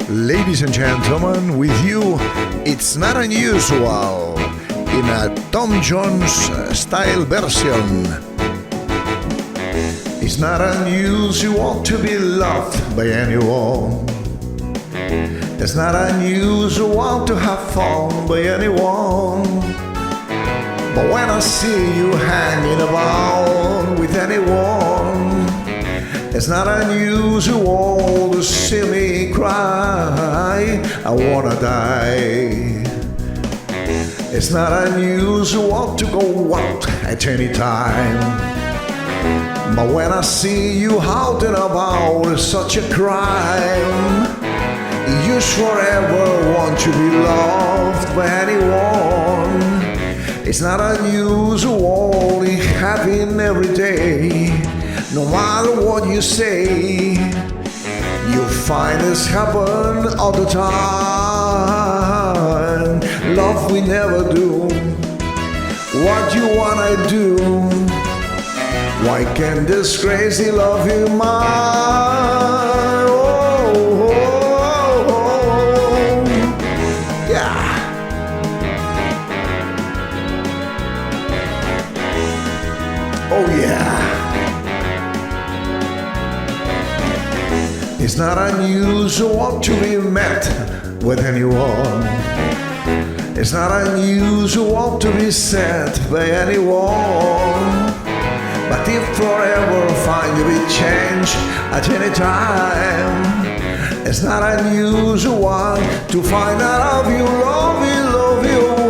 Ladies and gentlemen, with you, it's not unusual in a Tom Jones style version. It's not unusual to be loved by anyone. It's not unusual to have fun by anyone. But when I see you hanging about with anyone, it's not unusual to see me cry. I wanna die. It's not unusual to go out at any time. But when I see you out and about, it's such a crime. You forever want to be loved by anyone. It's not unusual, it happens every day. No matter what you say, you find this happen all the time. Love we never do what you wanna do. Why can't this crazy love you mine? Oh, oh, oh. Yeah. Oh yeah. It's not unusual to be met with anyone. It's not unusual to be sent by anyone. But if forever find you will change at any time, it's not unusual to find out love you, love you, love you.